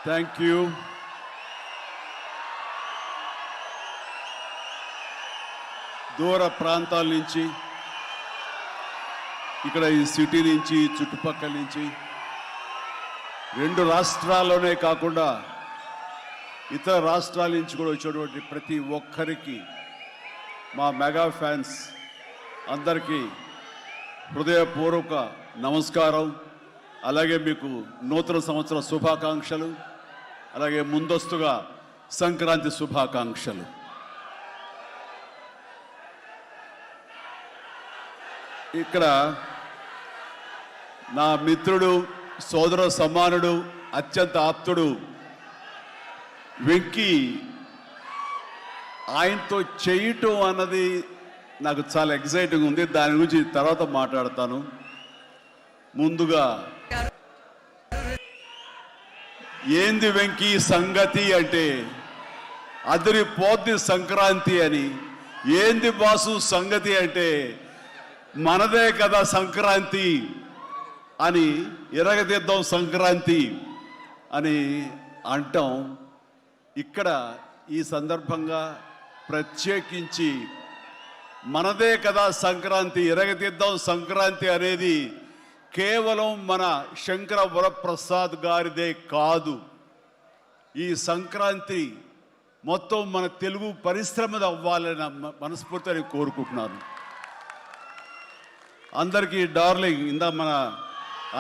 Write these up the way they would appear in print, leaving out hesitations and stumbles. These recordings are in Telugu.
Thank you. దూర ప్రాంతాల నుంచి, ఇక్కడ ఈ సిటీ నుంచి, చుట్టుపక్కల నుంచి, 2 రాష్ట్రాల్లోనే కాకుండా ఇతర రాష్ట్రాల నుంచి కూడా వచ్చేటువంటి ప్రతి ఒక్కరికి, మా మెగా ఫ్యాన్స్ అందరికీ హృదయపూర్వక నమస్కారం. అలాగే మీకు నూతన సంవత్సర శుభాకాంక్షలు, అలాగే ముందస్తుగా సంక్రాంతి శుభాకాంక్షలు. ఇక్కడ నా మిత్రుడు, సోదర సమానుడు, అత్యంత ఆప్తుడు వెంకీ ఆయనతో చేయటం అన్నది నాకు చాలా ఎక్సైటింగ్ ఉంది. దాని గురించి తర్వాత మాట్లాడతాను. ముందుగా ఏంది వెంకీ సంగతి అంటే అదిరిపోద్ది సంక్రాంతి అని. ఏంది బాసు సంగతి అంటే మనదే కదా సంక్రాంతి అని, ఎరగదిద్దాం సంక్రాంతి అని అంటాం. ఇక్కడ ఈ సందర్భంగా ప్రత్యేకించి మనదే కదా సంక్రాంతి, ఎరగదిద్దాం సంక్రాంతి అనేది కేవలం మన శంకర వరప్రసాద్ గారిదే కాదు. ఈ సంక్రాంతి మొత్తం మన తెలుగు పరిశ్రమది అవ్వాలని మనస్ఫూర్తిగా కోరుకుంటున్నాను. అందరికీ డార్లింగ్, ఇందా మన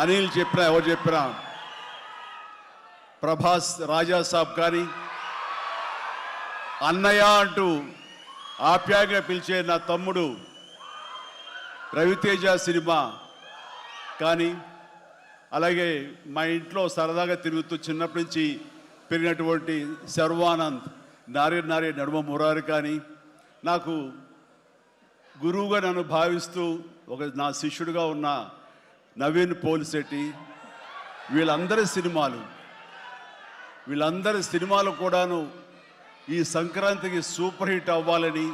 అనిల్ చెప్పినా, ఎవరు చెప్పినా, ప్రభాస్ రాజా సాబ్ కానీ, అన్నయ్య అంటూ ఆప్యాయంగా పిలిచే నా తమ్ముడు రవితేజ సినిమా కానీ, అలాగే మా ఇంట్లో సరదాగా తిరుగుతూ చిన్నప్పటి నుంచి పెరిగినటువంటి శర్వానంద్, నారి నడుమ మురారి కానీ, నాకు గురువుగా నన్ను భావిస్తూ నా శిష్యుడిగా ఉన్న నవీన్ పోలిశెట్టి, వీళ్ళందరి సినిమాలు కూడాను ఈ సంక్రాంతికి సూపర్ హిట్ అవ్వాలని,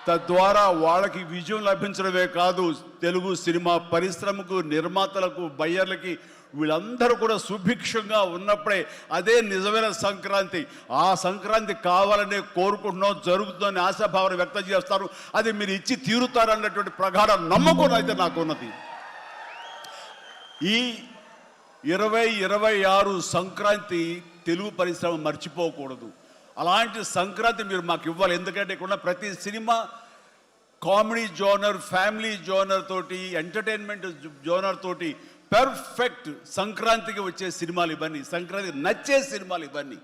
తద్వారా వాళ్ళకి విజయం లభించడమే కాదు, తెలుగు సినిమా పరిశ్రమకు, నిర్మాతలకు, బయ్యర్లకి వీళ్ళందరూ కూడా సుభిక్షంగా ఉన్నప్పుడే అదే నిజమైన సంక్రాంతి. ఆ సంక్రాంతి కావాలనే కోరుకుంటున్నాం, జరుగుతుందని ఆశాభావాన్ని వ్యక్తం చేస్తారు. అది మీరు ఇచ్చి తీరుతారన్నటువంటి ప్రగాఢ నమ్మకం అయితే నాకు ఉన్నది. ఈ 2026 సంక్రాంతి తెలుగు పరిశ్రమ మర్చిపోకూడదు. అలాంటి సంక్రాంతి మీరు మాకు ఇవ్వాలి. ఎందుకంటే ఇక్కడ ప్రతి cinema comedy genre, family genre తోటి, ఎంటర్టైన్మెంట్ జోనర్ తోటి పర్ఫెక్ట్ సంక్రాంతికి వచ్చే సినిమాలు ఇవన్నీ, సంక్రాంతికి నచ్చే సినిమాలు ఇవన్నీ.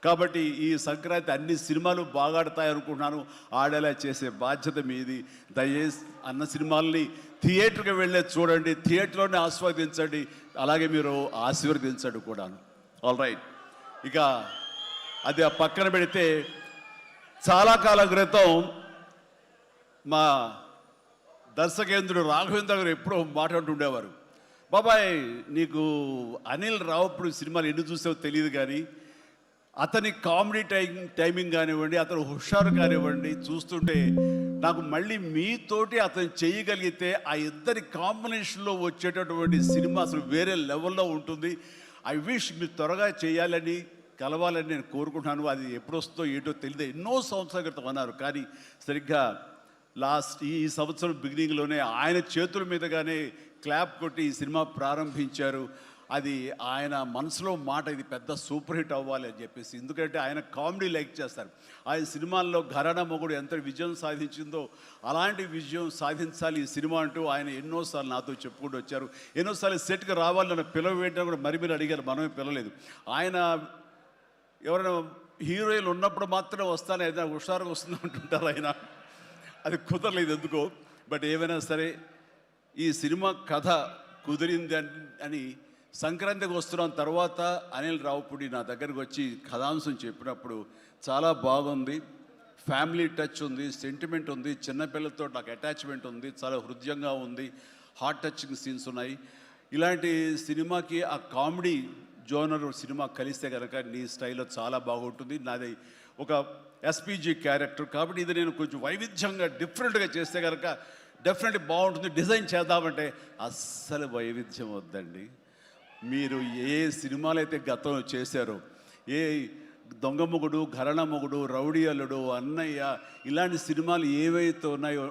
కాబట్టి ఈ సంక్రాంతి అన్ని సినిమాలు బాగా ఆడతాయి అనుకుంటున్నాను. ఆడేలా చేసే బాధ్యత మీది. దయచేసి అన్న సినిమాల్ని థియేటర్కి వెళ్ళే చూడండి, థియేటర్లోనే ఆస్వాదించండి, అలాగే మీరు ఆశీర్వదించండి కూడాను. ఆల్ రైట్, ఇక అది ఆ పక్కన పెడితే, చాలా కాలం క్రితం మా దర్శకేంద్రుడు రాఘవేంద్ర గారు ఎప్పుడో మాట్లాడుతుండేవారు, బాబాయ్ నీకు అనిల్ రావుప్పుడు సినిమాలు ఎన్ని చూసావో తెలియదు కానీ అతని కామెడీ టైమింగ్ కానివ్వండి, అతను హుషారు కానివ్వండి, చూస్తుంటే నాకు మళ్ళీ మీతోటి అతను చేయగలిగితే ఆ ఇద్దరి కాంబినేషన్లో వచ్చేటటువంటి సినిమా అసలు వేరే లెవెల్లో ఉంటుంది. ఐ విష్ మీరు త్వరగా చేయాలని, కలవాలని నేను కోరుకుంటున్నాను. అది ఎప్పుడు వస్తుందో ఏంటో తెలియదు. ఎన్నో సంవత్సరాల క్రితం అన్నారు, కానీ సరిగ్గా ఈ సంవత్సరం బిగినింగ్లోనే ఆయన చేతుల మీదగానే క్లాప్ కొట్టి ఈ సినిమా ప్రారంభించారు. అది ఆయన మనసులో మాట, ఇది పెద్ద సూపర్ హిట్ అవ్వాలి అని చెప్పేసి. ఎందుకంటే ఆయన కామెడీ లైక్ చేస్తారు. ఆయన సినిమాల్లో ఘరానా మొగుడు ఎంత విజయం సాధించిందో అలాంటి విజయం సాధించాలి ఈ సినిమా అంటూ ఆయన ఎన్నోసార్లు నాతో చెప్పుకుంటూ వచ్చారు. ఎన్నోసార్లు సెట్కి రావాలి నన్ను పిలవేంటని కూడా మరి అడిగారు, మనమే పిలవలేదు. ఆయన ఎవరైనా హీరోయిన్లు ఉన్నప్పుడు మాత్రమే వస్తాను, ఏదైనా హుషారుగా వస్తుంది అంటుంటారు ఆయన. అది కుదరలేదు ఎందుకో. బట్ ఏమైనా సరే ఈ సినిమా కథ కుదిరింది అని సంక్రాంతికి వస్తున్నాం తర్వాత అనిల్ రావుపూడి నా దగ్గరికి వచ్చి కథాంశం చెప్పినప్పుడు చాలా బాగుంది, ఫ్యామిలీ టచ్ ఉంది, సెంటిమెంట్ ఉంది, చిన్నపిల్లలతో నాకు అటాచ్మెంట్ ఉంది, చాలా హృదయంగా ఉంది, హార్ట్ టచింగ్ సీన్స్ ఉన్నాయి. ఇలాంటి సినిమాకి ఆ కామెడీ జోనర్ సినిమా కలిస్తే కనుక నీ స్టైల్లో చాలా బాగుంటుంది. నాది ఒక ఎస్పీజీ క్యారెక్టర్ కాబట్టి ఇది నేను కొంచెం వైవిధ్యంగా డిఫరెంట్గా చేస్తే కనుక డెఫినెట్లీ బాగుంటుంది. డిజైన్ చేద్దామంటే అస్సలు వైవిధ్యం వద్దండి. మీరు ఏ సినిమాలు అయితే గతంలో చేశారో ఏ దొంగ మొగుడు, ఘరణ మొగుడు, రౌడీ అల్లుడు, అన్నయ్య, ఇలాంటి సినిమాలు ఏవైతే ఉన్నాయో,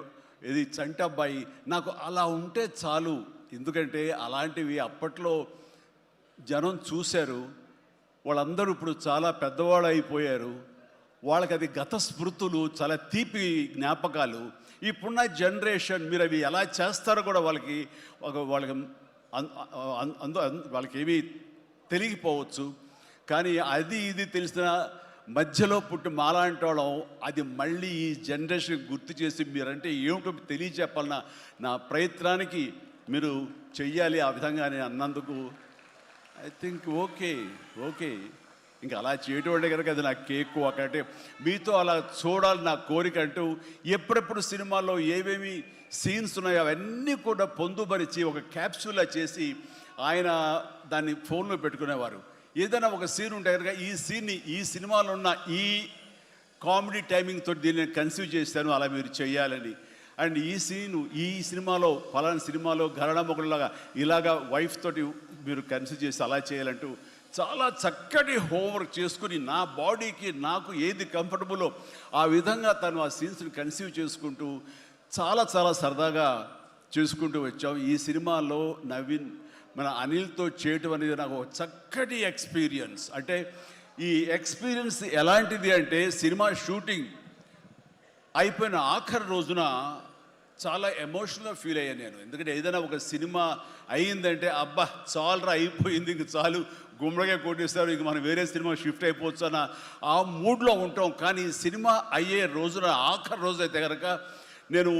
ఇది చంటబ్బాయి, నాకు అలా ఉంటే చాలు. ఎందుకంటే అలాంటివి అప్పట్లో జనం చూశారు. వాళ్ళందరూ ఇప్పుడు చాలా పెద్దవాళ్ళు అయిపోయారు. వాళ్ళకి అది గత స్మృతులు, చాలా తీపి జ్ఞాపకాలు. ఇప్పుడున్న జనరేషన్ మీరు అవి ఎలా చేస్తారో కూడా వాళ్ళకి వాళ్ళకి ఏమీ తెలియకపోవచ్చు. కానీ అది ఇది తెలిసిన మధ్యలో పుట్టి మాలాంటి వాళ్ళం అది మళ్ళీ ఈ జనరేషన్ గుర్తు చేసి మీరంటే ఏమిటో తెలియచెప్పాలన్న నా ప్రయత్నానికి మీరు చెయ్యాలి. ఆ విధంగా నేను అన్నందుకు ఐ థింక్ ఓకే ఇంకా అలా చేయటం అంటే కనుక అది నా కేక్ ఒకటే. మీతో అలా చూడాలి నా కోరిక. అంటూ ఎప్పుడెప్పుడు సినిమాల్లో ఏవేమి సీన్స్ ఉన్నాయో అవన్నీ కూడా పొందుపరిచి ఒక క్యాప్సూల్లా చేసి ఆయన దాన్ని ఫోన్లో పెట్టుకునేవారు. ఏదైనా ఒక సీన్ ఉంటే కనుక ఈ సీన్ని ఈ సినిమాలో ఉన్న ఈ కామెడీ టైమింగ్తో దీన్ని నేను కన్సీవ్ చేశాను, అలా మీరు చేయాలని. అండ్ ఈ సీను ఈ సినిమాలో ఫలానా సినిమాలో ఘరణ మొగుడులాగా ఇలాగా వైఫ్ తోటి మీరు కన్సీవ్ చేసి అలా చేయాలంటూ చాలా చక్కటి హోంవర్క్ చేసుకుని నా బాడీకి నాకు ఏది కంఫర్టబుల్లో ఆ విధంగా తను ఆ సీన్స్ని కన్సీవ్ చేసుకుంటూ చాలా చాలా సరదాగా చేసుకుంటూ వచ్చాం. ఈ సినిమాలో నవీన్ మన అనిల్తో చేయటం అనేది నాకు ఒక చక్కటి ఎక్స్పీరియన్స్. అంటే ఈ ఎక్స్పీరియన్స్ ఎలాంటిది అంటే సినిమా షూటింగ్ అయిపోయిన ఆఖరి రోజున చాలా ఎమోషనల్గా ఫీల్ అయ్యాను నేను. ఎందుకంటే ఏదైనా ఒక సినిమా అయ్యిందంటే అబ్బా చాలరా అయిపోయింది, ఇంక చాలు గుమ్మడిగా కొట్టేస్తారు, ఇంక మనం వేరే సినిమా షిఫ్ట్ అయిపోవచ్చు అన్న ఆ మూడ్లో ఉంటాం. కానీ సినిమా అయ్యే రోజున ఆఖరి రోజు అయితే కనుక నేను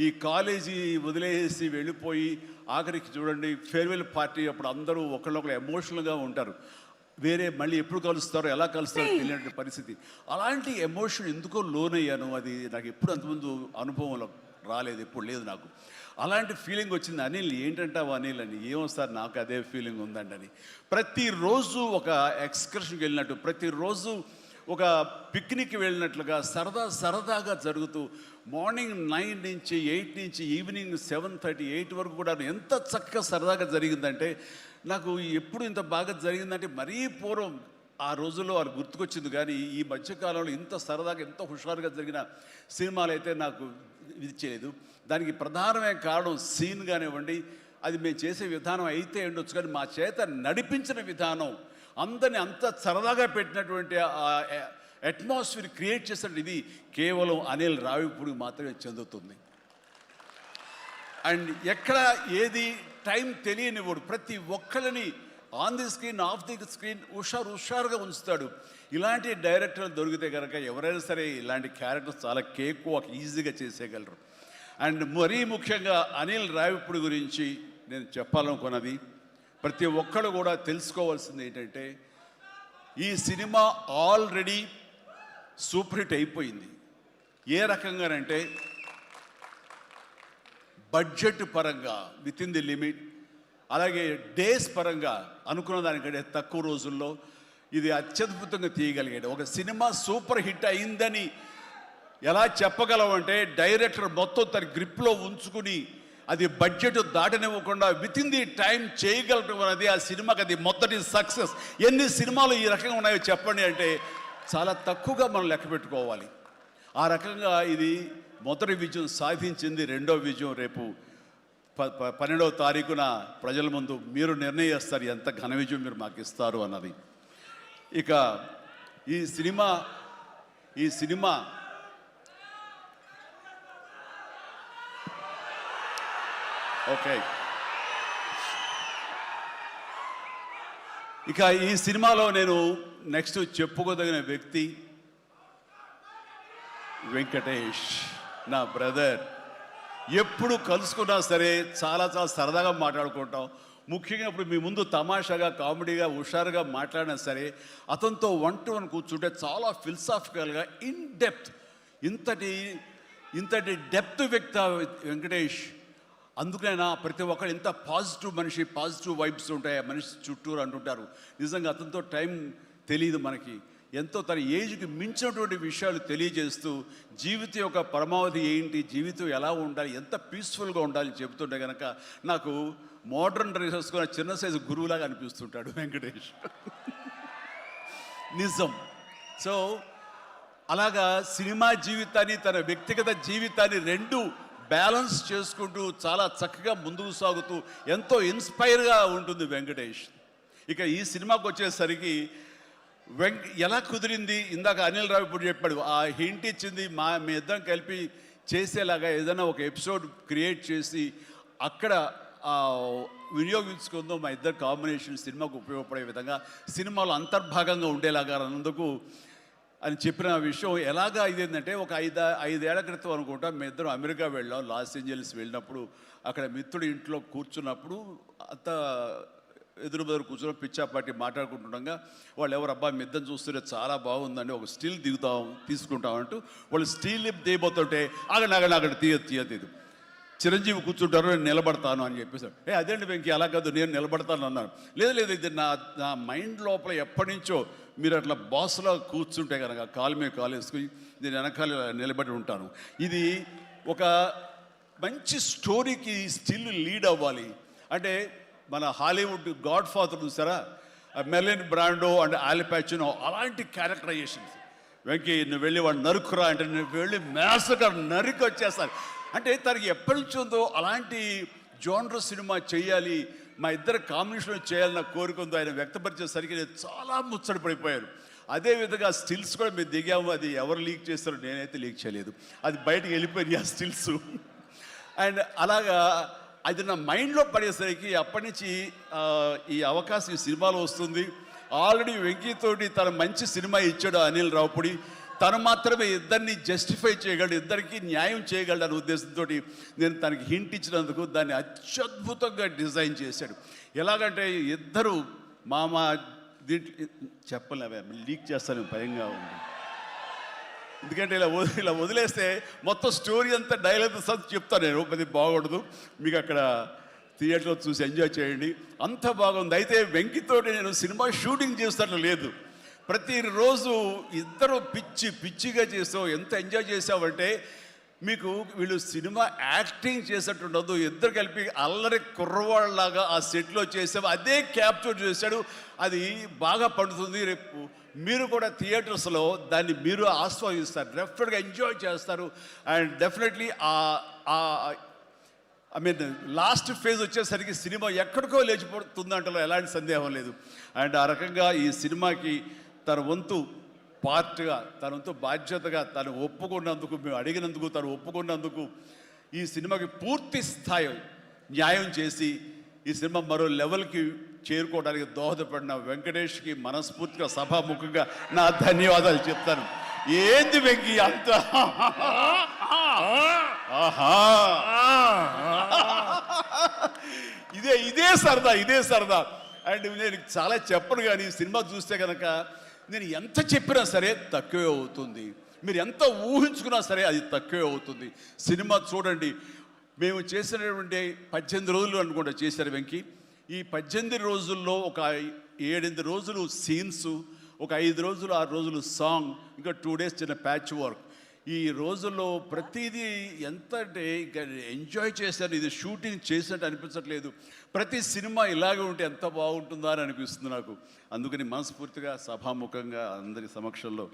ఈ కాలేజీ వదిలేసి వెళ్ళిపోయి ఆఖరికి చూడండి ఫేర్వెల్ పార్టీ అప్పుడు అందరూ ఒకళ్ళొకరు ఎమోషనల్గా ఉంటారు. వేరే మళ్ళీ ఎప్పుడు కలుస్తారో ఎలా కలుస్తారో తెలియని పరిస్థితి. అలాంటి ఎమోషన్ ఎందుకో లోనయ్యాను. అది నాకు ఎప్పుడు అంతకుముందు అనుభవంలో రాలేదు, ఎప్పుడు లేదు నాకు. అలాంటి ఫీలింగ్ వచ్చింది. అనిల్ ఏంటంటావు అనిల్ అని. ఏమో సార్ నాకు అదే ఫీలింగ్ ఉందండి అని. ప్రతిరోజు ఒక ఎక్స్కర్షన్కి వెళ్ళినట్టు, ప్రతిరోజు ఒక పిక్నిక్ వెళ్ళినట్లుగా సరదాగా జరుగుతూ మార్నింగ్ 9 నుంచి 8 నుంచి ఈవినింగ్ 7:30 8 వరకు కూడా ఎంత చక్కగా సరదాగా జరిగిందంటే నాకు ఎప్పుడు ఇంత బాగా జరిగిందంటే మరీ పూర్వం ఆ రోజుల్లో అది గుర్తుకొచ్చింది. కానీ ఈ మధ్యకాలంలో ఇంత సరదాగా ఎంత హుషారుగా జరిగిన సినిమాలు అయితే నాకు ఇది చేయలేదు. దానికి ప్రధానమైన కారణం సీన్ కానివ్వండి, అది మేము చేసే విధానం అయితే ఉండొచ్చు, కానీ మా చేత నడిపించిన విధానం, అందరిని అంత సరదాగా పెట్టినటువంటి అట్మాస్ఫియర్ క్రియేట్ చేసినట్టు ఇది కేవలం అనిల్ రావిపూడికి మాత్రమే చెందుతుంది. అండ్ ఎక్కడ ఏది టైం తెలియనివాడు, ప్రతి ఒక్కరిని on the screen off the screen హుషారుగా ఉంచుతాడు. ఇలాంటి డైరెక్టర్లు దొరికితే కనుక ఎవరైనా సరే ఇలాంటి క్యారెక్టర్స్ చాలా కేక్ ఈజీగా చేసేయగలరు. అండ్ మరీ ముఖ్యంగా అనిల్ రావిపూడి గురించి నేను చెప్పాలనుకున్నది, ప్రతి ఒక్కరు కూడా తెలుసుకోవాల్సింది ఏంటంటే ఈ సినిమా ఆల్రెడీ సూపర్ హిట్ అయిపోయింది. ఏ రకంగానంటే బడ్జెట్ పరంగా విత్ ఇన్ ది లిమిట్, అలాగే డేస్ పరంగా అనుకున్న దానికంటే తక్కువ రోజుల్లో ఇది అత్యద్భుతంగా తీయగలిగాడు. ఒక సినిమా సూపర్ హిట్ అయిందని ఎలా చెప్పగలవంటే డైరెక్టర్ మొత్తం తన గ్రిప్లో ఉంచుకుని అది బడ్జెట్ దాటనివ్వకుండా విత్ ఇన్ ది టైం చేయగలటం అనేది ఆ సినిమాకి అది మొదటి సక్సెస్. ఎన్ని సినిమాలు ఈ రకంగా ఉన్నాయో చెప్పండి అంటే చాలా తక్కువగా మనం లెక్క పెట్టుకోవాలి. ఆ రకంగా ఇది మొదటి విజయం సాధించింది. రెండో విజయం రేపు 12వ తారీఖున ప్రజల ముందు మీరు నిర్ణయిస్తారు ఎంత ఘన విజయం మీరు మాకు ఇస్తారు అన్నది. ఇక ఈ సినిమా ఓకే, ఇక ఈ సినిమాలో నేను నెక్స్ట్ చెప్పుకోదగిన వ్యక్తి వెంకటేష్, నా బ్రదర్. ఎప్పుడు కలుసుకున్నా సరే చాలా సరదాగా మాట్లాడుకుంటాం. ముఖ్యంగా ఇప్పుడు మీ ముందు తమాషాగా కామెడీగా హుషారుగా మాట్లాడినా సరే అతనితో 1-to-1 కూర్చుంటే చాలా ఫిలసాఫికల్గా ఇన్ డెప్త్, ఇంతటి డెప్త్ వ్యక్తి వెంకటేష్. అందుకైనా ప్రతి ఒక్కరు ఇంత పాజిటివ్ మనిషి, పాజిటివ్ వైబ్స్ ఉంటాయి ఆ మనిషి చుట్టూరు అంటుంటారు. నిజంగా అతనితో టైం తెలియదు మనకి. ఎంతో తన ఏజ్కి మించినటువంటి విషయాలు తెలియజేస్తూ జీవితం యొక్క పరమావధి ఏంటి, జీవితం ఎలా ఉండాలి, ఎంత పీస్ఫుల్గా ఉండాలి చెబుతుంటే కనుక నాకు మోడర్న్ డ్రెస్ వేసుకున్న చిన్న సైజు గురువులాగా అనిపిస్తుంటాడు వెంకటేష్. నిజం. సో అలాగా సినిమా జీవితాన్ని తన వ్యక్తిగత జీవితాన్ని రెండు బ్యాలెన్స్ చేసుకుంటూ చాలా చక్కగా ముందుకు సాగుతూ ఎంతో ఇన్స్పైర్గా ఉంటుంది వెంకటేష్. ఇక ఈ సినిమాకి వచ్చేసరికి ఎలా కుదిరింది, ఇందాక అనిల్ రావు ఇప్పుడు చెప్పాడు, ఆ హింట్ ఇచ్చింది మీ ఇద్దరం కలిపి చేసేలాగా ఏదైనా ఒక ఎపిసోడ్ క్రియేట్ చేసి అక్కడ వినియోగించుకుందాం, మా ఇద్దరు కాంబినేషన్ సినిమాకు ఉపయోగపడే విధంగా సినిమాలో అంతర్భాగంగా ఉండేలాగా అన్నందుకు అని చెప్పిన విషయం ఎలాగా ఇదేంటంటే ఒక ఐదేళ్ల క్రితం అనుకుంటా మీ ఇద్దరం అమెరికా వెళ్ళాం. లాస్ ఏంజల్స్ వెళ్ళినప్పుడు అక్కడ మిత్రుడి ఇంట్లో కూర్చున్నప్పుడు అంత ఎదురు బెదురు కూర్చొని పిచ్చాపాటి మాట్లాడుకుంటుండగా వాళ్ళు ఎవరు అబ్బా మీ ఇద్దరు చూస్తుంటే చాలా బాగుందండి, ఒక స్టిల్ తీసుకుంటామంటూ వాళ్ళు స్టిల్ దిగిపోతుంటే అక్కడ తీయదు చిరంజీవి కూర్చుంటారు, నేను నిలబడతాను అని చెప్పేసాడు. అదేంటి వెంకీ అలా కాదు నేను నిలబడతాను అన్నాను. లేదు ఇది నా మైండ్ లోపల ఎప్పటి నుంచో మీరు అట్లా బాస్లో కూర్చుంటే కనుక కాలు మీద కాలు వేసుకుని నేను వెనకాల నిలబడి ఉంటాను. ఇది ఒక మంచి స్టోరీకి స్టిల్ లీడ్ అవ్వాలి అంటే మన హాలీవుడ్ గాడ్ ఫాదర్ చూసారా, మెర్లిన్ బ్రాండో అండ్ ఆల్ పాచినో అలాంటి క్యారెక్టరైజేషన్స్. వెంకీ నువ్వు వెళ్ళి వాడు నరుకురా అంటే నువ్వు వెళ్ళి మ్యాస్గా నరికి వచ్చేస్తాను అంటే తనకి ఎప్పటి నుంచి ఉందో అలాంటి జోనర్ సినిమా చేయాలి, మా ఇద్దరు కాంబినేషన్ చేయాలన్న కోరిక ఉందో ఆయన వ్యక్తపరిచేసరికి నేను చాలా ముచ్చట పడిపోయాను. అదేవిధంగా స్టిల్స్ కూడా మేము దిగాము, అది ఎవరు లీక్ చేస్తారో నేనైతే లీక్ చేయలేదు, అది బయటకు వెళ్ళిపోయింది ఆ స్టిల్స్. అండ్ అలాగా అది నా మైండ్లో పడేసరికి అప్పటి నుంచి ఈ అవకాశం ఈ సినిమాలో వస్తుంది. ఆల్రెడీ వెంకీతోటి తన మంచి సినిమా ఇచ్చాడు అనిల్ రావుపూడి, తను మాత్రమే ఇద్దరిని జస్టిఫై చేయగలడు, ఇద్దరికి న్యాయం చేయగలడు అనే ఉద్దేశంతో నేను తనకి హింట్ ఇచ్చినందుకు దాన్ని అత్యద్భుతంగా డిజైన్ చేశాడు. ఎలాగంటే ఇద్దరు దీంట్లో చెప్పలేవే లీక్ చేస్తాను భయంగా ఉంది, ఎందుకంటే ఇలా వదిలేస్తే మొత్తం స్టోరీ అంతా డైలాగ్ చెప్తాను నేను, అది బాగుండదు, మీకు అక్కడ థియేటర్లో చూసి ఎంజాయ్ చేయండి, అంత బాగుంది. అయితే వెంకితోటి నేను సినిమా షూటింగ్ చేస్తాను లేదు, ప్రతిరోజు ఇద్దరు పిచ్చిగా చేసావు, ఎంత ఎంజాయ్ చేసావంటే మీకు వీళ్ళు సినిమా యాక్టింగ్ చేసేట్టుండదు, ఇద్దరు కలిపి అల్లరి కుర్రవాళ్ళలాగా ఆ సెట్లో చేసావు, అదే క్యాప్చర్ చేశాడు, అది బాగా పండుతుంది. రేపు మీరు కూడా థియేటర్స్లో దాన్ని మీరు ఆస్వాదిస్తారు, డెఫినెట్గా ఎంజాయ్ చేస్తారు. అండ్ డెఫినెట్లీ లాస్ట్ ఫేజ్ వచ్చేసరికి సినిమా ఎక్కడికో లేచిపోతుందంటలో ఎలాంటి సందేహం లేదు. అండ్ ఆ రకంగా ఈ సినిమాకి తన వంతు పార్ట్గా, తన వంతు బాధ్యతగా తను ఒప్పుకున్నందుకు, మేము అడిగినందుకు తను ఒప్పుకున్నందుకు, ఈ సినిమాకి పూర్తి స్థాయి న్యాయం చేసి ఈ సినిమా మరో లెవెల్కి చేరుకోవడానికి దోహదపడిన వెంకటేష్కి మనస్ఫూర్తిగా సభాముఖంగా నా ధన్యవాదాలు చెప్తాను. ఏంది వెంకీ అంత ఇదే సరదా. అండ్ నేను చాలా చెప్పను కానీ సినిమా చూస్తే కనుక నేను ఎంత చెప్పినా సరే తక్కువే అవుతుంది, మీరు ఎంత ఊహించుకున్నా సరే అది తక్కువే అవుతుంది. సినిమా చూడండి, మేము చేసినటువంటి 18 రోజులు అనుకుంటా చేశారు వెంకీ. ఈ 18 రోజుల్లో ఒక 7-8 రోజులు సీన్స్, ఒక 5 రోజులు 6 రోజులు సాంగ్, ఇంకా 2 days చిన్న ప్యాచ్ వర్క్. ఈ రోజుల్లో ప్రతిదీ ఎంత అంటే ఇంకా ఎంజాయ్ చేశాను, ఇది షూటింగ్ చేసినట్టు అనిపించట్లేదు. ప్రతి సినిమా ఇలాగే ఉంటే ఎంత బాగుంటుందా అని అనిపిస్తుంది నాకు. అందుకని మనస్ఫూర్తిగా సభాముఖంగా అందరి సమక్షంలో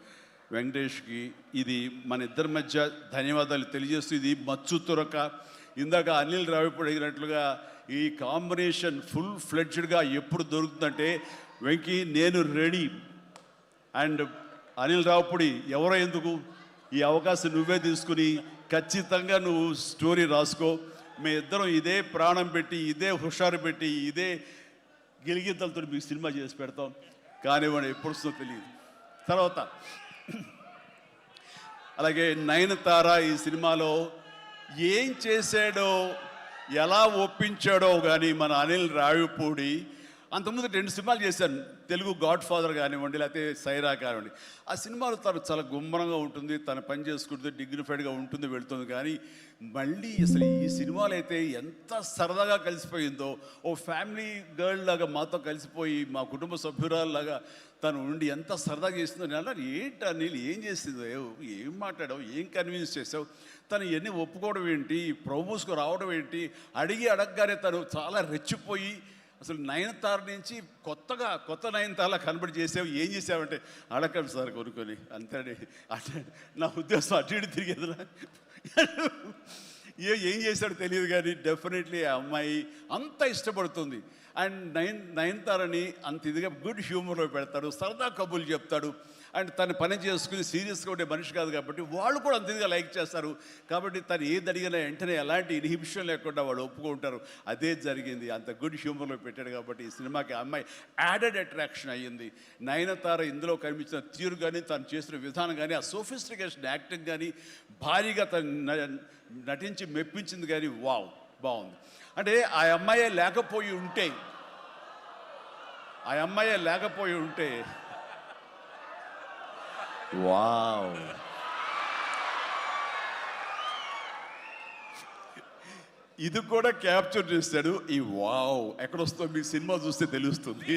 వెంకటేష్కి ఇది మన ఇద్దరి మధ్య ధన్యవాదాలు తెలియజేస్తూ, ఇది మచ్చు తురక. ఇందాక అనిల్ రావిపూడి అడిగినట్లుగా ఈ కాంబినేషన్ ఫుల్ ఫ్లెడ్జ్డ్గా ఎప్పుడు దొరుకుతుందంటే వెంకీ నేను రెడీ. అండ్ అనిల్ రావిపూడి ఎవరో ఎందుకు, ఈ అవకాశం నువ్వే తీసుకుని ఖచ్చితంగా నువ్వు స్టోరీ రాసుకో, మీ ఇద్దరం ఇదే ప్రాణం పెట్టి, ఇదే హుషారు పెట్టి, ఇదే గిలిగింతలతో మీకు సినిమా చేసి పెడతాం. కానివ్వండి, ఎప్పుడు వస్తుందో తెలియదు. తర్వాత అలాగే నయనతార ఈ సినిమాలో ఏం చేశాడో, ఎలా ఒప్పించాడో కానీ మన అనిల్ రావిపూడి. అంతకుముందు 2 సినిమాలు చేశాను, తెలుగు గాడ్ ఫాదర్ కానివ్వండి, లేకపోతే సైరా కానివ్వండి. ఆ సినిమాలో తను చాలా గుమ్మరంగా ఉంటుంది, తన పని చేసుకుంటుంది, డిగ్నిఫైడ్గా ఉంటుంది, వెళుతుంది. కానీ మళ్ళీ అసలు ఈ సినిమాలో అయితే ఎంత సరదాగా కలిసిపోయిందో, ఓ ఫ్యామిలీ గర్ల్ లాగా మాతో కలిసిపోయి మా కుటుంబ సభ్యురాల్లాగా తను ఉండి ఎంత సరదాగా చేసిందో. నేను అన్నాను, ఏంటి అనిల్ ఏం చేసిందో, ఏం మాట్లాడావు, ఏం కన్విన్స్ చేసావు, తను ఇవన్నీ ఒప్పుకోవడం ఏంటి, ప్రమోస్కు రావడం ఏంటి, అడగగానే తను చాలా రెచ్చిపోయి అసలు నయనతార నుంచి కొత్త నయనతారలా కనబడి చేసావు, ఏం చేసావంటే అడగండి సార్ కొనుక్కొని అంతే. అంటే నా ఉద్దేశం అటు ఇటు తిరిగేదిలా. ఏం చేశాడో తెలియదు కానీ డెఫినెట్లీ ఆ అమ్మాయి అంత ఇష్టపడుతుంది. అండ్ నయనతారని అంత ఇదిగా గుడ్ హ్యూమర్లో పెడతాడు, సరదా కబుర్లు చెప్తాడు. అండ్ తను పని చేసుకుని సీరియస్గా ఉండే మనిషి కాదు కాబట్టి వాళ్ళు కూడా అంత ఇదిగా లైక్ చేస్తారు. కాబట్టి తను ఏది అడిగినా వెంటనే ఎలాంటి ఇన్హిబిషన్ లేకుండా వాళ్ళు ఒప్పుకుంటారు. అదే జరిగింది, అంత గుడ్ హ్యూమర్లో పెట్టాడు కాబట్టి ఈ సినిమాకి ఆ అమ్మాయి యాడెడ్ అట్రాక్షన్ అయ్యింది. నయనతార ఇందులో కనిపించిన తీరు కానీ, తను చేసిన విధానం కానీ, ఆ సోఫిస్టికేషన్ యాక్టింగ్ కానీ, భారీగా తను నటించి మెప్పించింది కానీ వావ్ బాగుంది. అంటే ఆ అమ్మాయే లేకపోయి ఉంటే వావ్, ఇది కూడా క్యాప్చర్ చేస్తాడు. ఈ వావ్ ఎక్కడొస్తో మీ సినిమా చూస్తే తెలుస్తుంది.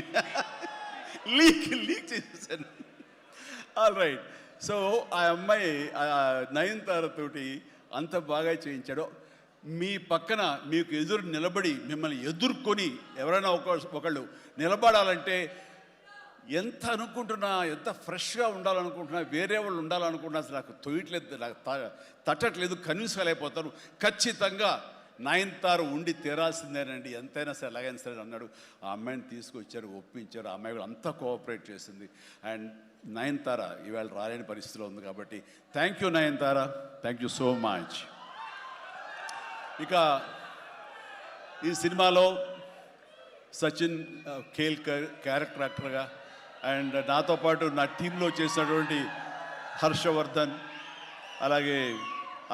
లీక్ చేసేసాను. All right. సో ఆ అమ్మాయి నయనతార తోటి అంత బాగా చేయించాడు. మీ పక్కన మీకు ఎదురు నిలబడి మిమ్మల్ని ఎదుర్కొని ఎవరైనా ఒకళ్ళు నిలబడాలంటే ఎంత అనుకుంటున్నా, ఎంత ఫ్రెష్గా ఉండాలనుకుంటున్నా, వేరే వాళ్ళు ఉండాలనుకుంటున్నా అసలు నాకు తొయ్యట్లేదు, నాకు తట్టట్లేదు, కన్విన్స్ కాలేకపోతాను. ఖచ్చితంగా నయనతార ఉండి తీరాల్సిందేనండి, ఎంతైనా సరే ఎలాగైనా సరే అన్నాడు. ఆ అమ్మాయిని తీసుకొచ్చారు, ఒప్పించారు. ఆ అమ్మాయి కూడా అంతా కోఆపరేట్ చేసింది. అండ్ నయనతార ఇవాళ రాలేని పరిస్థితిలో ఉంది కాబట్టి thank you Nayanthara, thank you so much. ఇక ఈ సినిమాలో సచిన్ కేల్కర్ క్యారెక్టర్ యాక్టర్గా, అండ్ నాతో పాటు నా టీంలో చేసినటువంటి హర్షవర్ధన్, అలాగే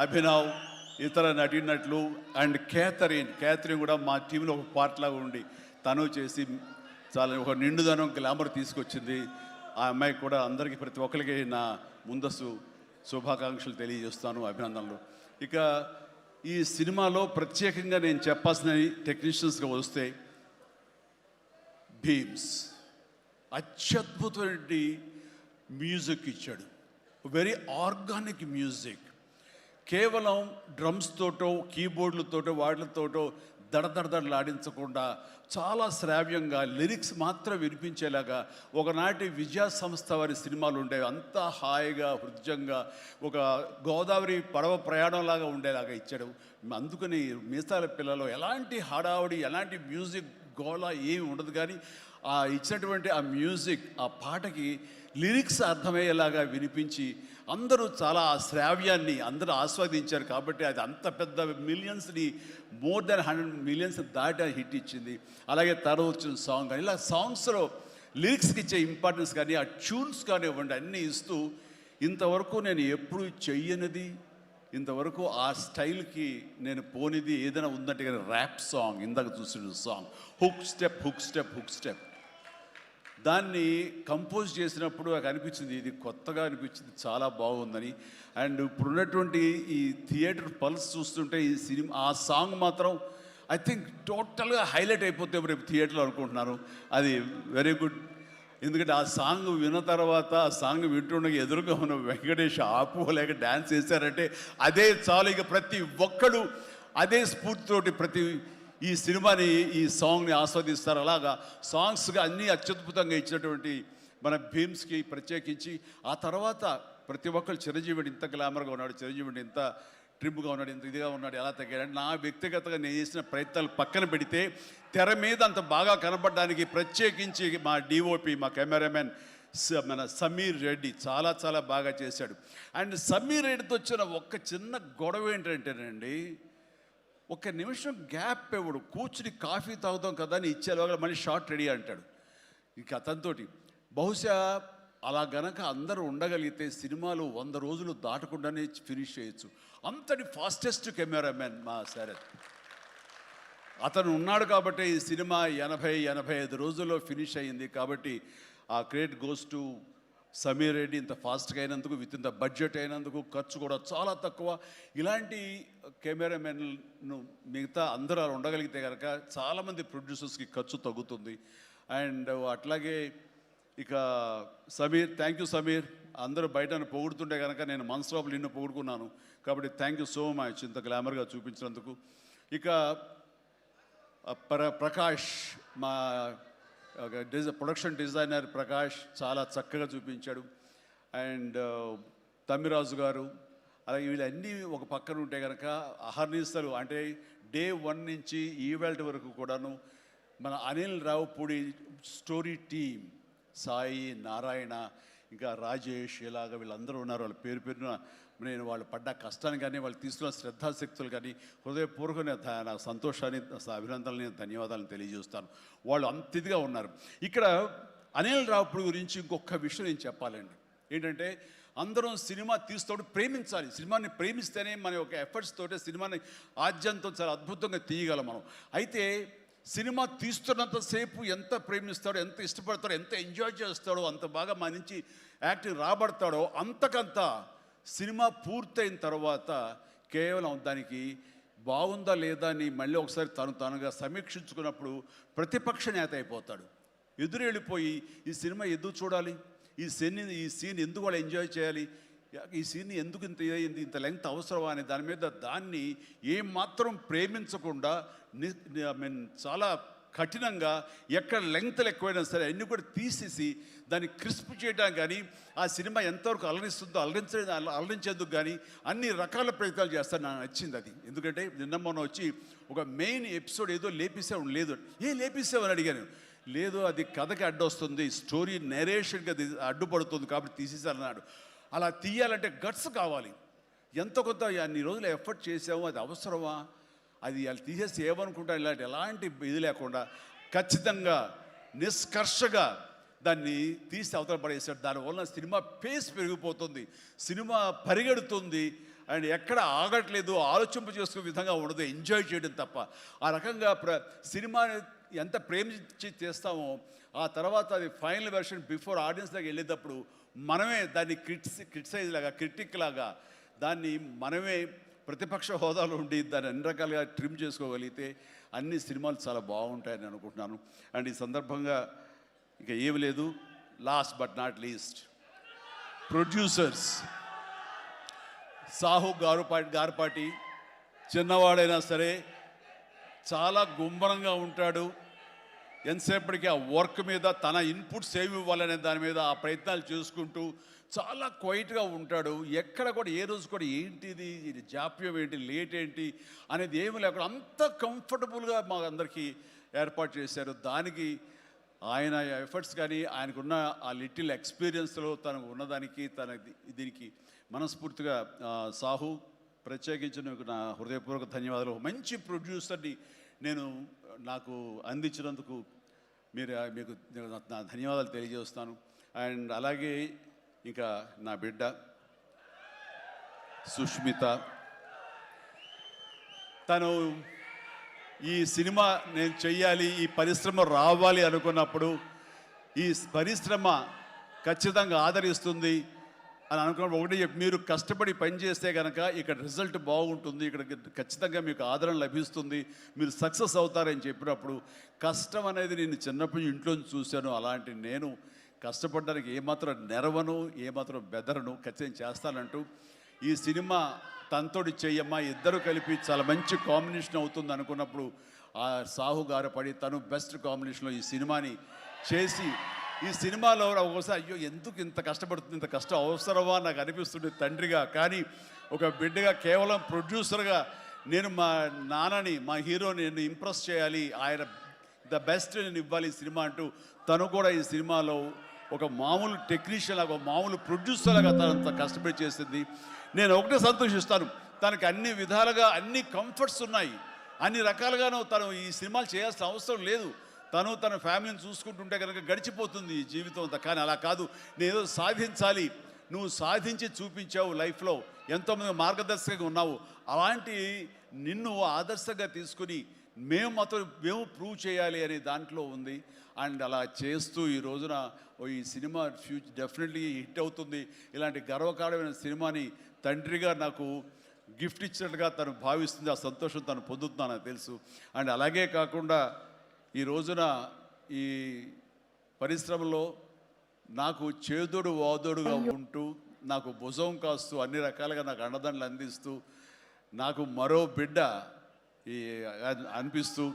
అభినవ్, ఇతర నటీనటులు, అండ్ క్యాథరిన్ కూడా మా టీంలో ఒక పార్ట్ లాగా ఉండి తను చేసి చాలా ఒక నిండుదనం గ్లామర్ తీసుకొచ్చింది. ఆ అమ్మాయికి కూడా అందరికీ ప్రతి ఒక్కరికి నా ముందస్తు శుభాకాంక్షలు తెలియజేస్తాను, అభినందనలు. ఇక ఈ సినిమాలో ప్రత్యేకంగా నేను చెప్పాల్సిన టెక్నీషియన్స్గా వస్తే భీమ్స్ అత్యద్భుతమైన మ్యూజిక్ ఇచ్చాడు, వెరీ ఆర్గానిక్ మ్యూజిక్. కేవలం డ్రమ్స్తోటో కీబోర్డులతోటో వాటితోటో దడదడదడలాడించకుండా చాలా శ్రావ్యంగా లిరిక్స్ మాత్రం వినిపించేలాగా ఒకనాటి విజయ సంస్థ వారి సినిమాలు ఉండేవి, అంతా హాయిగా హృద్యంగా ఒక గోదావరి పడవ ప్రయాణంలాగా ఉండేలాగా ఇచ్చాడు. అందుకని మీసాల పిల్లలో ఎలాంటి హడావుడి, ఎలాంటి మ్యూజిక్ గోళ ఏమి ఉండదు. కానీ ఆ ఇచ్చినటువంటి ఆ మ్యూజిక్, ఆ పాటకి లిరిక్స్ అర్థమయ్యేలాగా వినిపించి అందరూ చాలా ఆ శ్రావ్యాన్ని అందరూ ఆస్వాదించారు. కాబట్టి అది అంత పెద్ద మిలియన్స్ని, మోర్ దెన్ 100 మిలియన్స్ దాటి హిట్ ఇచ్చింది. అలాగే తర్వాత వచ్చిన సాంగ్ కానీ, ఇలా సాంగ్స్లో లిరిక్స్కి ఇచ్చే ఇంపార్టెన్స్ కానీ, ఆ ట్యూన్స్ కానివ్వండి అన్నీ ఇస్తూ ఇంతవరకు నేను ఎప్పుడు చెయ్యనిది, ఇంతవరకు ఆ స్టైల్కి నేను పోనిది ఏదైనా ఉందంటే కానీ ర్యాప్ సాంగ్, ఇందాక చూసిన సాంగ్ హుక్ స్టెప్ దాన్ని కంపోజ్ చేసినప్పుడు నాకు అనిపించింది ఇది కొత్తగా అనిపించింది, చాలా బాగుందని. అండ్ ఇప్పుడున్నటువంటి ఈ థియేటర్ పల్స్ చూస్తుంటే ఈ సినిమా ఆ సాంగ్ మాత్రం ఐ థింక్ టోటల్గా హైలైట్ అయిపోతే రేపు థియేటర్లో అనుకుంటున్నాను. అది వెరీ గుడ్. ఎందుకంటే ఆ సాంగ్ విన్న తర్వాత ఆ సాంగ్ వింటుండగా ఎదురుగా ఉన్న వెంకటేష్ ఆపుకోలేక డ్యాన్స్ చేశారంటే అదే చాలు. ఇక ప్రతి ఒక్కడు అదే స్ఫూర్తితోటి ప్రతి ఈ సినిమాని, ఈ సాంగ్ని ఆస్వాదిస్తారు. అలాగా సాంగ్స్గా అన్నీ అత్యద్భుతంగా ఇచ్చినటువంటి మన భీమ్స్కి ప్రత్యేకించి ఆ తర్వాత ప్రతి ఒక్కరు చిరంజీవిని ఇంత గ్లామర్గా ఉన్నాడు, చిరంజీవిని ఇంత ట్రిమ్గా ఉన్నాడు, ఇంత ఇదిగా ఉన్నాడు, ఎలా తగ్గాడు. నా వ్యక్తిగతంగా నేను చేసిన ప్రయత్నాలు పక్కన పెడితే తెర మీద అంత బాగా కనపడడానికి ప్రత్యేకించి మా డిఓపి, మా కెమెరామెన్ మన సమీర్ రెడ్డి చాలా చాలా బాగా చేశాడు. అండ్ సమీర్ రెడ్డితో వచ్చిన ఒక్క చిన్న గొడవ ఏంటంటేనండి, ఒక నిమిషం గ్యాప్ ఇవ్వడు, కూర్చుని కాఫీ తాగుతాం కదా అని ఇచ్చేలోగా మళ్ళీ షార్ట్ రెడీ అంటాడు. ఇంక అతనితోటి బహుశా అలా గనక అందరూ ఉండగలిగితే సినిమాలు 100 రోజులు దాటకుండానే ఫినిష్ చేయొచ్చు. అంతటి ఫాస్టెస్ట్ కెమెరామెన్ మా శరత్. అతను ఉన్నాడు కాబట్టి ఈ సినిమా 80-85 రోజుల్లో ఫినిష్ అయ్యింది. కాబట్టి ఆ credit goes to Sameer Reddy. ఇంత ఫాస్ట్గా అయినందుకు, విత్ ఇన్ ద బడ్జెట్ అయినందుకు, ఖర్చు కూడా చాలా తక్కువ. ఇలాంటి కెమెరామెన్ను మిగతా అందరూ ఉండగలిగితే కనుక చాలామంది ప్రొడ్యూసర్స్కి ఖర్చు తగ్గుతుంది. అండ్ అట్లాగే ఇక సమీర్, థ్యాంక్ యూ సమీర్. అందరూ బయట పొగుడుతుంటే కనుక నేను మనసులో నిన్ను పొగుడుకున్నాను. కాబట్టి థ్యాంక్ యూ సో మచ్ ఇంత గ్లామర్గా చూపించినందుకు. ఇక ప్రకాష్ మా ప్రొడక్షన్ డిజైనర్ ప్రకాష్ చాలా చక్కగా చూపించాడు. అండ్ తమ్మిరాజు గారు, అలాగే వీళ్ళన్నీ ఒక పక్కన ఉంటే కనుక అహర్నిశలు అంటే డే 1 నుంచి ఈవెల్ట్ వరకు కూడాను మన అనిల్ రావుపూడి స్టోరీ టీమ్, సాయి, నారాయణ, ఇంకా రాజేష్, ఇలాగ వీళ్ళందరూ ఉన్నారు. వాళ్ళ పేరు పేరున నేను వాళ్ళు పడ్డ కష్టాన్ని కానీ వాళ్ళు తీసుకున్న శ్రద్ధాశక్తులు కానీ హృదయపూర్వకమైన నాకు సంతోషాన్ని, అభినందనని, ధన్యవాదాలను తెలియజేస్తాను. వాళ్ళు అంత ఇదిగా ఉన్నారు. ఇక్కడ అనిల్ రావుపూడి గురించి ఇంకొక విషయం నేను చెప్పాలండి. ఏంటంటే అందరం సినిమా తీస్తూ ప్రేమించాలి. సినిమాని ప్రేమిస్తేనే మన యొక్క ఎఫర్ట్స్ తోటే సినిమాని ఆద్యంతం చాలా అద్భుతంగా తీయగలం మనం. అయితే సినిమా తీస్తున్నంతసేపు ఎంత ప్రేమిస్తాడో, ఎంత ఇష్టపడతాడో, ఎంత ఎంజాయ్ చేస్తాడో, అంత బాగా మన నుంచి యాక్టింగ్ రాబడతాడో, అంతకంత సినిమా పూర్తయిన తర్వాత కేవలం దానికి బాగుందా లేదా అని మళ్ళీ ఒకసారి తనుగా సమీక్షించుకున్నప్పుడు ప్రతిపక్ష నేత అయిపోతాడు. ఎదురు వెళ్ళిపోయి ఈ సినిమా ఎందుకు చూడాలి, ఈ సీన్ ఎందుకు వాళ్ళు ఎంజాయ్ చేయాలి, ఈ సీన్ ఎందుకు ఇంత లెంగ్త్ అవసరమా అని దాన్ని ఏమాత్రం ప్రేమించకుండా చాలా కఠినంగా ఎక్కడ లెంగ్త్లు ఎక్కువైనా సరే అన్నీ కూడా తీసేసి దాన్ని క్రిస్ప్ చేయడానికి కానీ ఆ సినిమా ఎంతవరకు అలరిస్తుందో అలరించేందుకు కానీ అన్ని రకాల ప్రయత్నాలు చేస్తాను. నాకు నచ్చింది అది. ఎందుకంటే నిన్న మొన్న వచ్చి ఒక మెయిన్ ఎపిసోడ్ ఏదో లేపేసావు, లేదు లేపేసావని అడిగాను. లేదు, అది కథకి అడ్డొస్తుంది, స్టోరీ నెరేషన్కి అది అడ్డుపడుతుంది కాబట్టి తీసేసారన్నాడు. అలా తీయాలంటే గట్స్ కావాలి. ఎంత కొంత అన్ని రోజులు ఎఫర్ట్ చేసాము, అది అవసరమా, అది వాళ్ళు తీసేసి ఏమనుకుంటారు, ఎలాంటి ఇది లేకుండా ఖచ్చితంగా నిష్కర్షగా దాన్ని తీసి అవతల పడేసాడు. దానివల్ల సినిమా పేస్ పెరిగిపోతుంది, సినిమా పరిగెడుతుంది, అండ్ ఎక్కడ ఆగట్లేదు, ఆలోచింప చేసుకునే విధంగా ఉండదు, ఎంజాయ్ చేయడం తప్ప. ఆ రకంగా సినిమాని ఎంత ప్రేమించి చేస్తామో ఆ తర్వాత అది ఫైనల్ వెర్షన్ బిఫోర్ ఆడియన్స్ దగ్గర వెళ్ళేటప్పుడు మనమే దాన్ని క్రిటిసైజ్ లాగా, క్రిటిక్ లాగా దాన్ని మనమే ప్రతిపక్ష హోదాలో ఉండి దాన్ని అన్ని రకాలుగా ట్రిమ్ చేసుకోగలిగితే అన్ని సినిమాలు చాలా బాగుంటాయని అనుకుంటున్నాను. అండ్ ఈ సందర్భంగా ఇక ఏమి లేదు, last but not least producers Sahu Garapati చిన్నవాడైనా సరే చాలా గుంభరంగా ఉంటాడు. ఎంతసేపటికి ఆ వర్క్ మీద తన ఇన్పుట్స్ ఏమి ఇవ్వాలనే దాని మీద ఆ ప్రయత్నాలు చేసుకుంటూ చాలా క్వైట్గా ఉంటాడు. ఎక్కడ కూడా ఏ రోజు కూడా ఏంటిది, ఇది జాప్యం ఏంటి, లేట్ ఏంటి అనేది ఏమి లేకుండా అంత కంఫర్టబుల్గా మా అందరికీ ఏర్పాటు చేశారు. దానికి ఆయన ఎఫర్ట్స్ కానీ ఆయనకున్న ఆ లిటిల్ ఎక్స్పీరియన్స్లో తనకు ఉన్నదానికి దీనికి మనస్ఫూర్తిగా సాహు ప్రత్యేకించి నా హృదయపూర్వక ధన్యవాదాలు. మంచి ప్రొడ్యూసర్ని నాకు అందించినందుకు మీకు నా ధన్యవాదాలు తెలియజేస్తాను. అండ్ అలాగే ఇంకా నా బిడ్డ సుష్మిత, తను ఈ సినిమా నేను చెయ్యాలి, ఈ పరిశ్రమ రావాలి అనుకున్నప్పుడు ఈ పరిశ్రమ ఖచ్చితంగా ఆదరిస్తుంది అని అనుకున్నప్పుడు ఒకటి మీరు కష్టపడి పనిచేస్తే కనుక ఇక్కడ రిజల్ట్ బాగుంటుంది, ఇక్కడ ఖచ్చితంగా మీకు ఆదరణ లభిస్తుంది, మీరు సక్సెస్ అవుతారని చెప్పినప్పుడు కష్టం అనేది నేను చిన్నప్పుడు ఇంట్లో చూశాను. అలాంటి నేను కష్టపడడానికి ఏమాత్రం నెరవను, ఏమాత్రం బెదరను, ఖచ్చితంగా చేస్తానంటూ ఈ సినిమా తనతోటి చెయ్యమ్మా, ఇద్దరు కలిపి చాలా మంచి కాంబినేషన్ అవుతుంది అనుకున్నప్పుడు ఆ సాహు గారు పడి తను బెస్ట్ కాంబినేషన్లో ఈ సినిమాని చేసి ఈ సినిమాలో ఒకసారి అయ్యో ఎందుకు ఇంత కష్టపడుతుంది, ఇంత కష్టం అవసరమా నాకు అనిపిస్తుంది తండ్రిగా. కానీ ఒక బిడ్డగా కేవలం ప్రొడ్యూసర్గా నేను మా నాన్నని, మా హీరోని నేను ఇంప్రెస్ చేయాలి, ఆయన ద బెస్ట్ నేను ఇవ్వాలి ఈ సినిమా అంటూ తను కూడా ఈ సినిమాలో ఒక మామూలు టెక్నీషియన్ లాగా, మామూలు ప్రొడ్యూసర్ లాగా తనంత కష్టపడి చేసింది. నేను ఒకటే సంతోషిస్తాను, తనకి అన్ని విధాలుగా అన్ని కంఫర్ట్స్ ఉన్నాయి, అన్ని రకాలుగాను తను ఈ సినిమాలు చేయాల్సిన అవసరం లేదు. తన ఫ్యామిలీని చూసుకుంటుంటే కనుక గడిచిపోతుంది ఈ జీవితం అంతా. కానీ అలా కాదు, నేనేదో సాధించాలి, నువ్వు సాధించి చూపించావు, లైఫ్లో ఎంతోమంది మార్గదర్శకంగా ఉన్నావు, అలాంటి నిన్ను ఆదర్శంగా తీసుకుని మేము ప్రూవ్ చేయాలి అనే దాంట్లో ఉంది. అండ్ అలా చేస్తూ ఈ రోజున ఈ సినిమా డెఫినెట్లీ హిట్ అవుతుంది. ఇలాంటి గర్వకారణమైన సినిమాని తండ్రిగా నాకు గిఫ్ట్ ఇచ్చినట్టుగా తను భావిస్తుంది, ఆ సంతోషం తను పొందుతున్నానని తెలుసు. అండ్ అలాగే కాకుండా ఈ రోజున ఈ పరిశ్రమలో నాకు చేదోడు వాదోడుగా ఉంటూ, నాకు భుజం కాస్తూ, అన్ని రకాలుగా నాకు అండదండలు అందిస్తూ, నాకు మరో బిడ్డ అనిపిస్తూ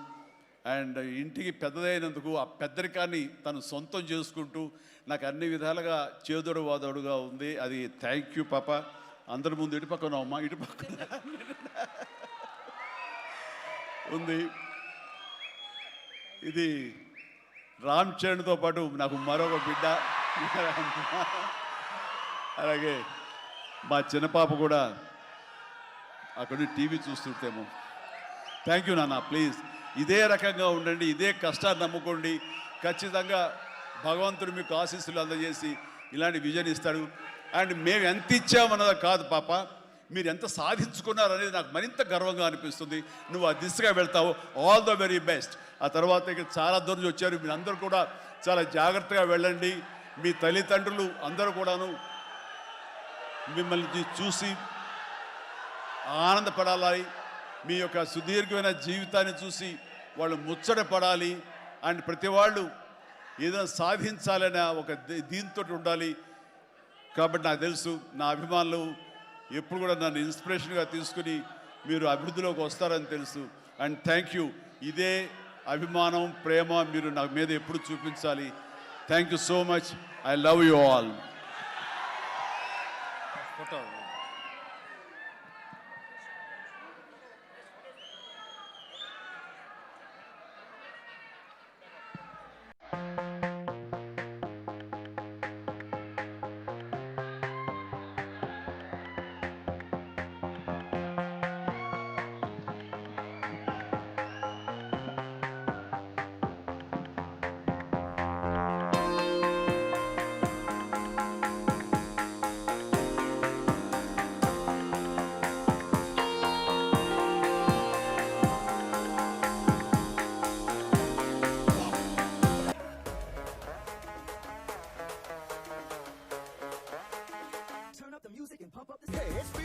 అండ్ ఇంటికి పెద్దదైనందుకు ఆ పెద్దరికాన్ని తను సొంతం చేసుకుంటూ నాకు అన్ని విధాలుగా చేదోడు వాదోడుగా ఉంది. అది థ్యాంక్ యూ పాప. అందరి ముందు ఇటు పక్కన అమ్మ ఇటు పక్కన ఉంది. ఇది రామ్ చరణ్తో పాటు నాకు మరొక బిడ్డ. అలాగే మా చిన్న పాప కూడా అక్కడ టీవీ చూస్తుంటేమో. థ్యాంక్ యూ నాన్న. ప్లీజ్ ఇదే రకంగా ఉండండి, ఇదే కష్టాన్ని నమ్ముకోండి. ఖచ్చితంగా భగవంతుడు మీకు ఆశీస్సులు అందజేసి ఇలాంటి విజన్ ఇస్తాడు. అండ్ మేము ఎంత ఇచ్చామన్నది కాదు పాప, మీరు ఎంత సాధించుకున్నారు అనేది నాకు మరింత గర్వంగా అనిపిస్తుంది. నువ్వు ఆ దిశగా వెళ్తావు. All the very best. ఆ తర్వాత ఇక్కడ చాలా దూరం వచ్చారు, మీరు అందరూ కూడా చాలా జాగ్రత్తగా వెళ్ళండి. మీ తల్లిదండ్రులు అందరూ కూడాను మిమ్మల్ని చూసి ఆనందపడాలి. మీ యొక్క సుదీర్ఘమైన జీవితాన్ని చూసి వాళ్ళు ముచ్చటపడాలి. అండ్ ప్రతి వాళ్ళు ఏదైనా సాధించాలనే ఒక దీంతో ఉండాలి. కాబట్టి నాకు తెలుసు నా అభిమానులు ఎప్పుడు కూడా నన్ను ఇన్స్పిరేషన్గా తీసుకుని మీరు అభివృద్ధిలోకి వస్తారని తెలుసు. And thank you. ఇదే అభిమానం, ప్రేమ మీరు నా మీద ఎప్పుడు చూపించాలి. Thank you so much. I love you all. Photo Turn up the music and pump up the. Hey, it's